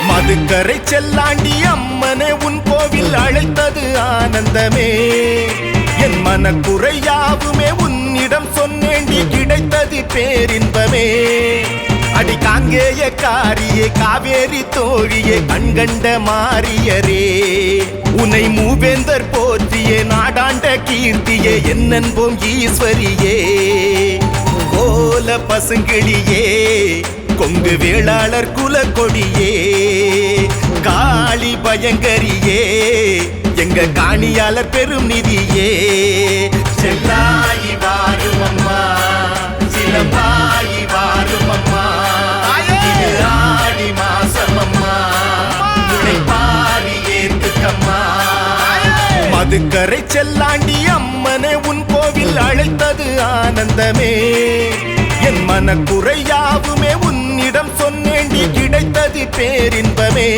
மதுக்கரை செல்லாண்டி அம்மனே உன் கோவில் அழைத்தது ஆனந்தமே. என் மனக்குறையாவுமே உன்னிடம் சொன்னேண்டி கிடைத்தது பேரின்பமே. அடி காங்கேய காரியே காவேரி தோழியே கண்கண்ட மாரியரே, உன்னை மூவேந்தர் போற்றியே நாடாண்ட கீர்த்தியே என்னன்போம் ஈஸ்வரியே. கோல பசுங்கிளியே கொங்கு வேளாளர் குல கொடியே, காளி பயங்கரியே எங்க காணியாளர் பெரும் நிதியே. செல்லாயி வாரும் அம்மா சிலம்பாயி வாரும் அம்மா, இது ஆடி மாசம் அம்மா பாரி ஏத்துக்கம்மா. மதுக்கரை செல்லாண்டி அம்மனே உன் கோவில் அழைத்தது ஆனந்தமே. என் மனக்குறையாவுமே உன்னிடம் சொன்னேண்டி கிடைத்தது பேரின்பமே.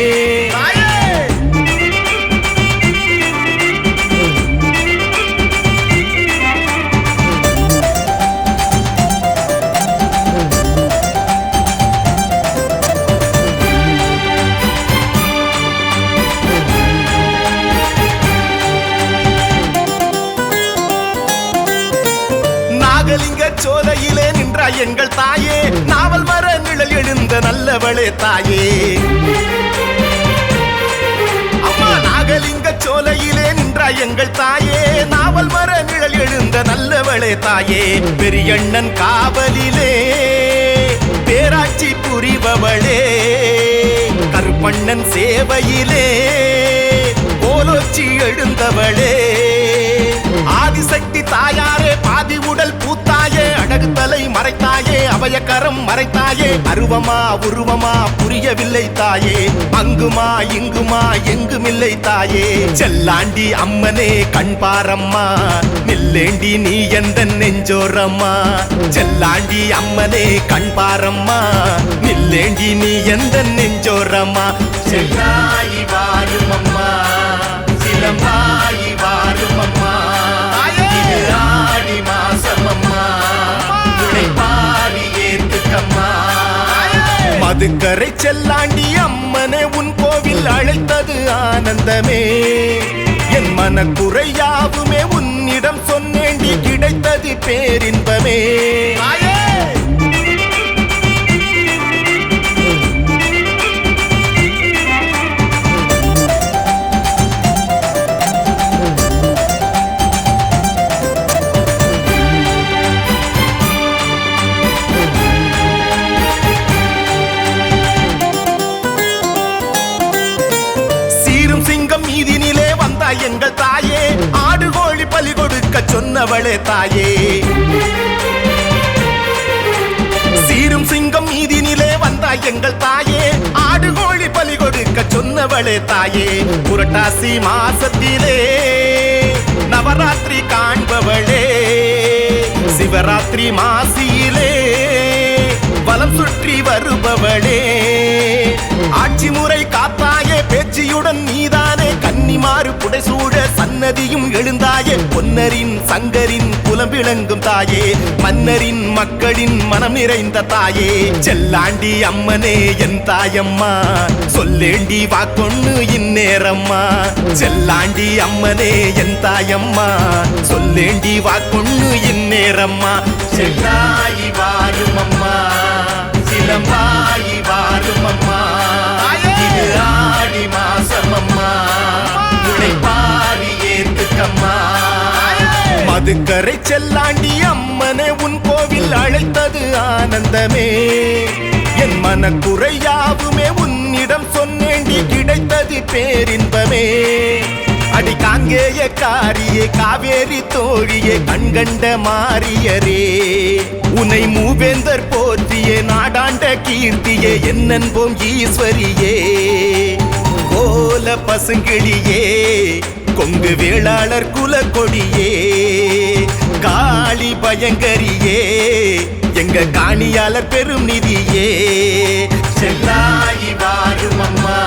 நாகலிங்க சோலையிலே நின்றாய் எங்கள் தாயே, நாவல் மர நிழல் எழுந்த நல்லவளே தாயே. தாயே பெரியண்ணன் காவலிலே பேராட்சி புரிபவளே கருப்பண்ணன் சேவையிலே கோலோச்சி எழுந்தவளே ஆதிசக்தி தாயாரே பாதி உடல் பூத்தாயே அழகு தலை மறைத்தாயே அபயக்கரம் மறைத்தாயே அருவமா உருவமா புரியவில்லை தாயே அங்குமா இங்குமா எங்குமில்லை தாயே செல்லாண்டி அம்மனே கண்பாரம்மா நில்லேண்டி நீ எந்த நெஞ்சோரம்மா செல்லாண்டி அம்மனே கண்பாரம்மா நில்லேண்டி நீ எந்த நெஞ்சோரம்மா செல்லாயி வாரும் அம்மா சிலம்பாயி வாரும் அம்மா ஆடி மாசம் அம்மா பாரி ஏத்துக்கம்மா மதுக்கரை செல்லாண்டி அம்மனே உன் கோவில் அழைத்தது ஆனந்தமே என் மனக்குறையாவுமே உன்னிடம் சொன்னேண்டி கிடைத்தது பேரின்பமே எங்கள் தாயே ஆடு கோழி பலி கொடுக்க சொன்னவளே தாயே சீரும் சிங்கம் மீதினிலே வந்தாய் எங்கள் தாயே ஆடு கோழி பலி கொடுக்க சொன்னவளே தாயே புரட்டாசி மாசத்திலே நவராத்திரி காண்பவளே சிவராத்திரி மாசியிலே வலம் சுற்றி வருபவளே ஆட்சி முறை காத்தாயே பேச்சியுடன் நீதானே கன்னிமாறு புடைசூழ சன்னதியும் எழுந்தாயே பொன்னரின் சங்கரின் புலம் விளங்கும் தாயே மன்னரின் மக்களின் மனம் நிறைந்த தாயே செல்லாண்டி அம்மனே என் தாயம்மா சொல்லேண்டி வாக்கொன்னு இந்நேரம்மா செல்லாண்டி அம்மனே என் தாயம்மா சொல்லேண்டி வாக்கொன்னு இந்நேரம்மா செல்லாயி வாரும் அம்மா சிலம்பாயி வாரும் அம்மா ஆடி மாசம் அம்மா பாரி ஏத்துக்கம்மா மதுக்கரை செல்லாண்டி அம்மனே உன் கோவில் அழைத்தது ஆனந்தமே என் மனக்குறையாவுமே உன்னிடம் சொன்னேண்டி கிடைத்தது பேரின்பமே அடி காங்கேய காரியே காவேரி தோழியே கண்கண்ட மாரியரே உன்னை மூவேந்தர் போற்றியே நாடாண்ட கீர்த்தியே என்னன்போம் ஈஸ்வரியே கோல பசுங்கிளியே கொங்கு வேளாளர் குல கொடியே காளி பயங்கரியே எங்க காணியாளர் பெரும் நிதியே செல்லாயி வாரும் அம்மா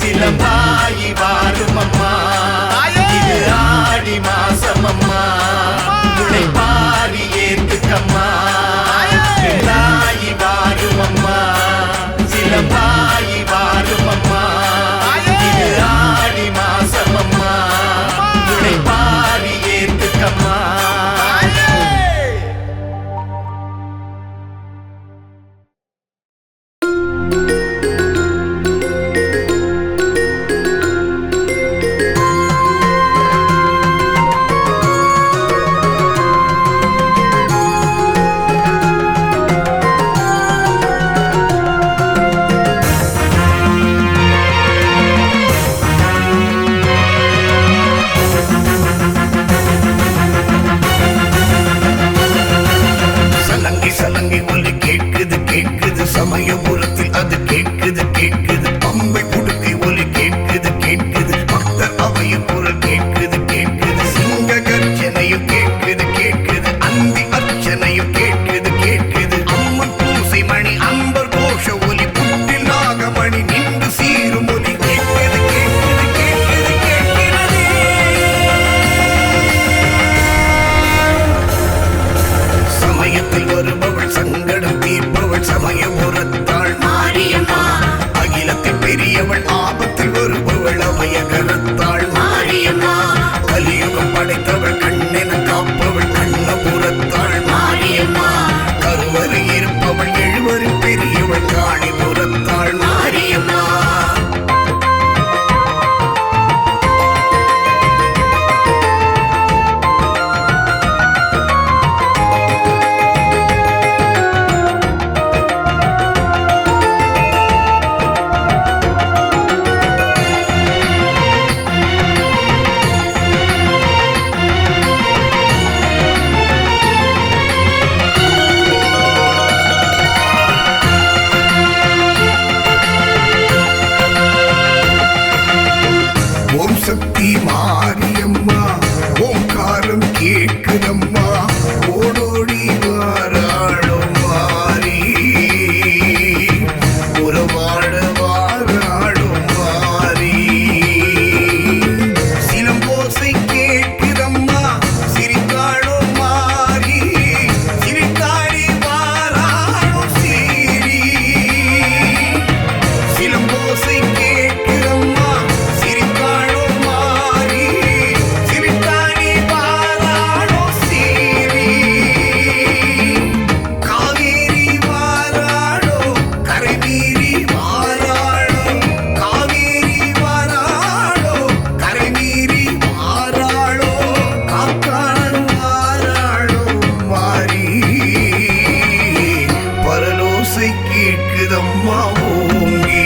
சிலம்பாயி வாரும் அம்மா ஆடி மாசம் அம்மா பாரி ஏத்துக்கம்மா செல்லாயி வாரும் அம்மா சிலம்பாயி வாரும் அம்மா ஆடி மாசம் அம்மா பாரி ஏத்துக்கம்மா சமயபுரத்தில் அது கேட்குது கேட்குது பம்பை புடுக்கை ஒலி கேட்குது கேட்குது பக்தர் அவையின் குரல் கேட்குது கேட்குது சிங்க கர்ஜனையும் கேட்குது கேட்குது அந்தி அர்ச்சனையும் கேட்குது கேட்குது அம்மன் பூசை மணி அம்பர் கோஷ ஒலி புட்டில் நாகமணி நின்று சீரும் ஒலி கேட்குது கேட்குது கேட்குது கேட்கிறது சமயத்தில் வருபவள் சங்கடம் தீர்ப்பவள் சமயபுரத்தாள் மாரியம்மா அகிலத்தில் பெரியவள் ஆபத்தில் வருபவள் அபயகரத்தாள் மாரியம்மா கலியுகம் படைத்தவள் கண்ணென காப்பவள் கண்ணபுரத்தாள் மாரியம்மா கருவறை இருப்பவள் எழுவரில் பெரியவள் காணிபுரத்தாள் மாரியம்மா சக்தி மாரியம்மா ஓங்காரம் கேட்குதம்மா ஓடோடி வாராளும் மாறி உறவாட வாராளும் மாறி சிலம்போசை கேட்குதம்மா சிரித்தாளும் மாறி சிரித்தாடி வாராளும் சீரி சிலம்போசை கேட்குதம்மா சிரித்தாளும் மாறி சிரித்தாடி வாராளும் சீரி காவேரி வாராளோ கரை மீறி வாராளோ காவேரி வாராளோ கரை மீறி வாராளோ காக்காளன் வாராளோ மாறி பரலோசை கேட்குதம்மா ஓங்கி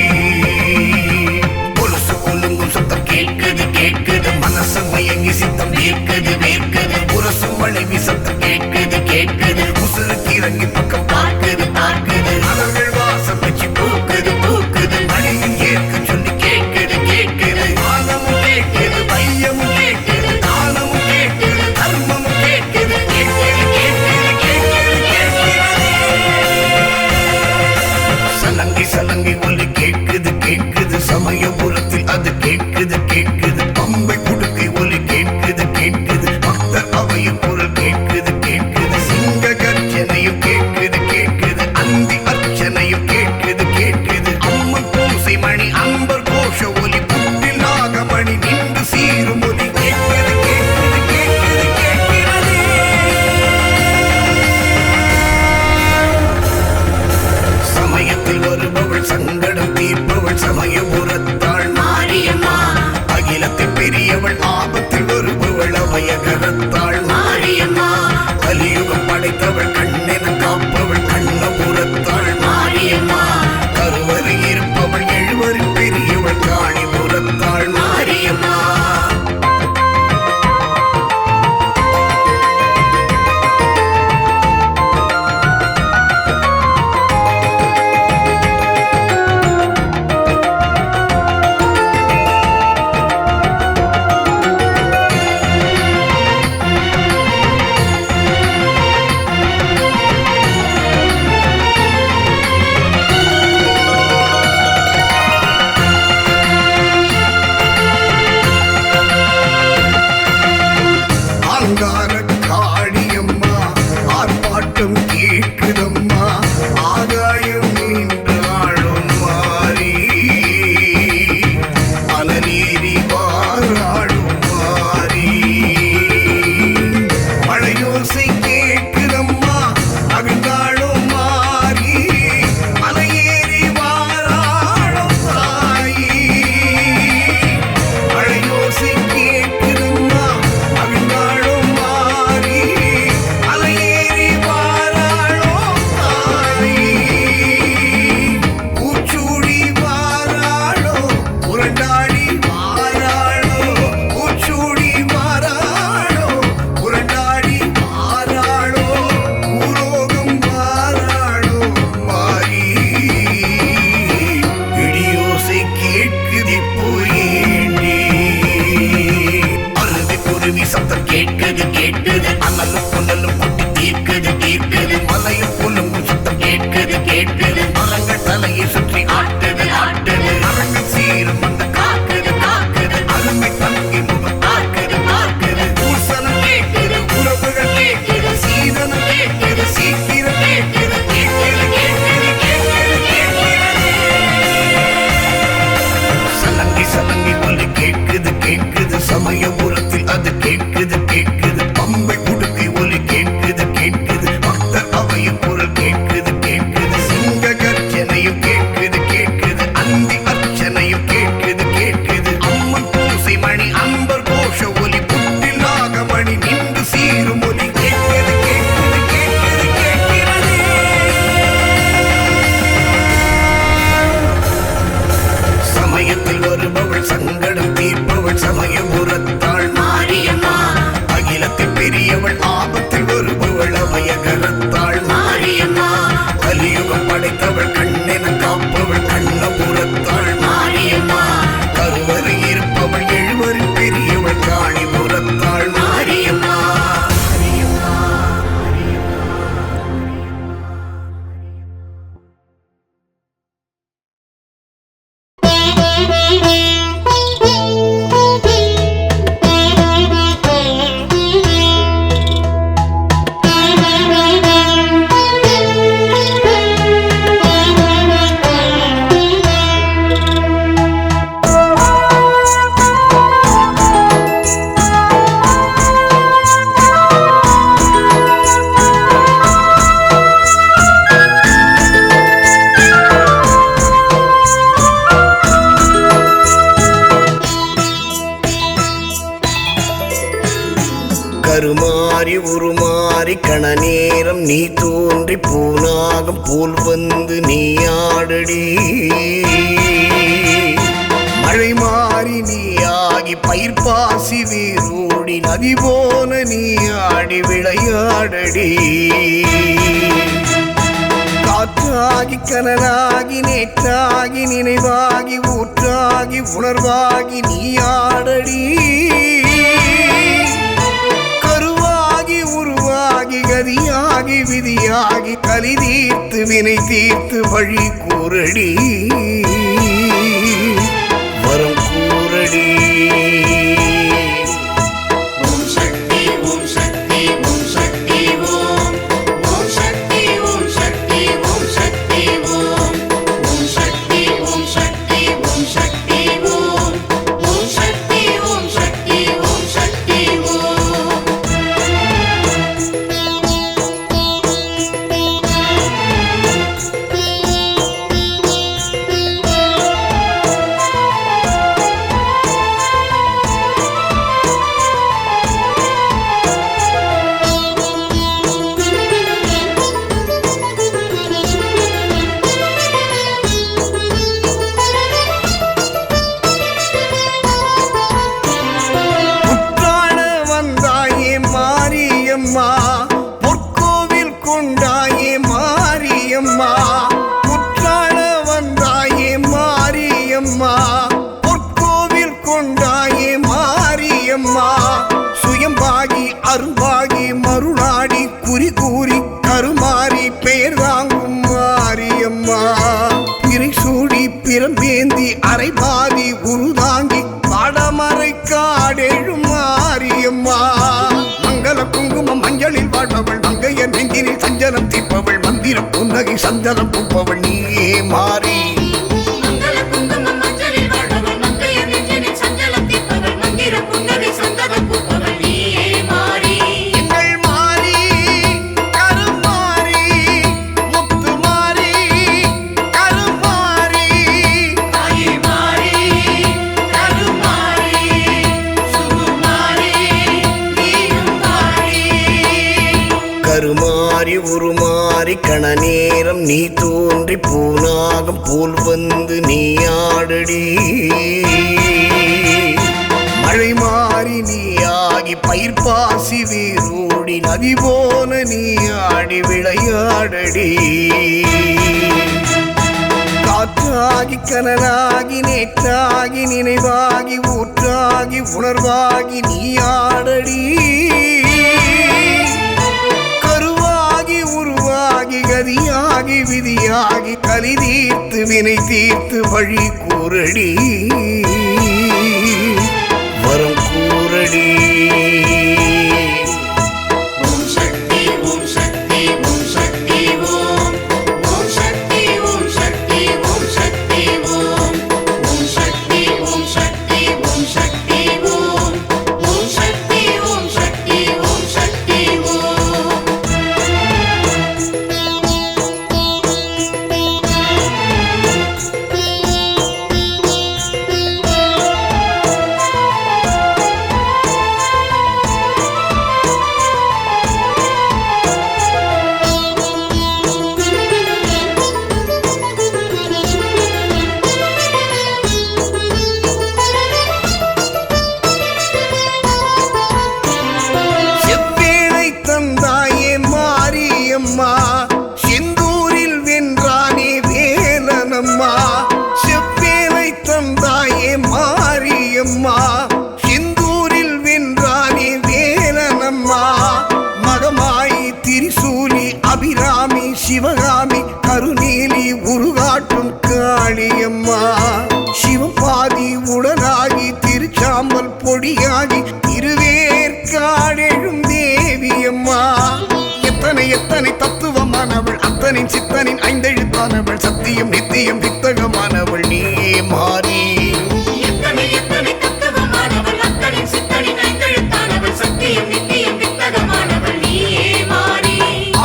கொலுசு கொலுங்கும் சத்தம் கேட்குது கேட்குது மனசு மயங்கி சித்தம் வேர்க்குது வேர்க்குது உரசு வளைவி சத்தம் கேட்குது கேட்குது உசுருக்கு இறங்கி பக்கம் பார்க்குது பார்க்குது அவர்கள் வாசம் வச்சு பூக்குது பூக்குது மணியும் ஏற்க சொல்லி கேட்குது கேட்குது மானமும் கேட்குது பையமும் கேட்குது தானமும் கேட்குது தர்மமும் கேட்குது கேட்குது கேட்குது கேட்குது கேட்குது சலங்கை சலங்கை ஒலி கேட்குது கேட்குது சமயபுரத்தில் அது கேட்குது கேட்குது பம்பை புடுக்கை ஒலி கேட்குது கேட்குது பக்தர் அவையின் குரல் கேட்குது கேட்குது சிங்க கர்ஜனையும் கேட்குது கேட்குது அந்தி அர்ச்சனையும் கேட்குது கேட்குது அம்மன் பூசை மணி அம்பர் கோஷ ஒலி புட்டில் நாகமணி நின்று சீரும் ஒலி கேட்குது கேட்குது கேட்குது கேட்கிறது சமயத்தில் வருபவள் சங்கடம் தீர்ப்பவள் சமயபுரத்தாள் மாரியம்மா அகிலத்தில் கருமாறி உருமாறி கண நேரம் நீ தோன்றி பூனாகம் போல் வந்து நீ ஆடடி. மழை மாறி நீ ஆகி பயிர் பாசி வேரோடி நதி போல நீ ஆடி விளையாடடி. காற்றாகி கனலாகி நேற்றாகி நினைவாகி ஊற்றாகி உணர்வாகி நீ ஆடடி. கருவாகி உருவாகி கதியாகி விதியாகி கலி தீர்த்து வினை தீர்த்து வழி கூறடி. வரம் கூறடி. பொற்கோவில் கொண்டாயே மாரியம்மா, குற்றால வந்தாயே மாரியம்மா, பொற்கோவில் கொண்டாயே மாரியம்மா. சுயம்பாகி அருள்பாகி மருளாடி குறி கூறி கருமாறி பெயர் தாங்கும் மாரியம்மா. பிறை சூடி பிரம்பேந்தி அரைபாதி உருதாங்கி காடமறை காடெழும் மாரியம்மா. குங்குமம் மஞ்சளில் வாழ்பவள் மங்கையர் நெஞ்சினில் சஞ்சலம் தீர்ப்பவள் மந்திரம் புன்னகை சந்தனம் பூப்பவள் நீயே மாறி. கருமாறி உருமாறி கண நேரம் நீ தோன்றி பூனாகம் போல் வந்து நீ ஆடடி. மழை மாறி நீ ஆகி பயிர் பாசி வேரோடி நதி போல நீ ஆடி விளையாடடி. காற்றாகி கனலாகி நேற்றாகி நினைவாகி ஊற்றாகி உணர்வாகி நீ ஆடடி. கதியாகி விதியாகி கலி தீர்த்து வினை தீர்த்து வழி கூறடி. வரம் கூறடி. செந்தூரில் வென்றானே வேலனம்மா, செவ்வேலை தந்தாயே மாரியம்மா. செந்தூரில் வென்றானே வேலனம்மா, மகமாயி திரிசூலி அபிராமி சிவகாமி கருநீலி உருகாட்டும் காளியம்மா. சிவபாதி உடனாகி திருச்சாம்பல் பொடியாகி இருவேற்காடெழும் தேவியம்மா. எத்தனை எத்தனை தத்துவமானவள் அத்தனின் சித்தனின் ஐந்தெழுத்தானவள் சத்தியம் நித்தியம் வித்தகமானவள் நீயே மாறி.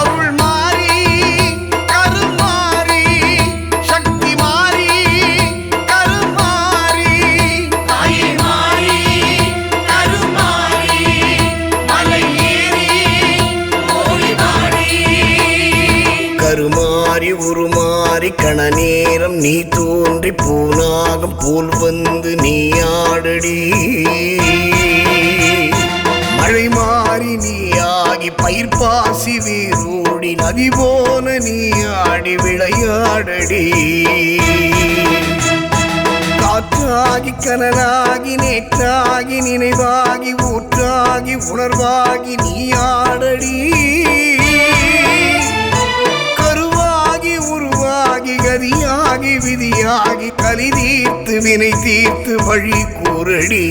அருள் மாறி கருமாறி சக்தி மாறி கருமாறி மாறி கருமாறி மலையே மாறி கண நேரம் நீ தோன்றி பூனாகம் போல் வந்து நீ ஆடடி. மழை மாறி நீ ஆகி பயிர் பாசி வேரோடி நதி போல நீ ஆடி விளையாடடி. காற்றாகி கனலாகி நேற்றாகி நினைவாகி ஊற்றாகி உணர்வாகி நீ ஆடடி. கருவாகி உருவாகி கதியாகி விதியாகி கலி தீர்த்து வினை தீர்த்து வழி கூறடி.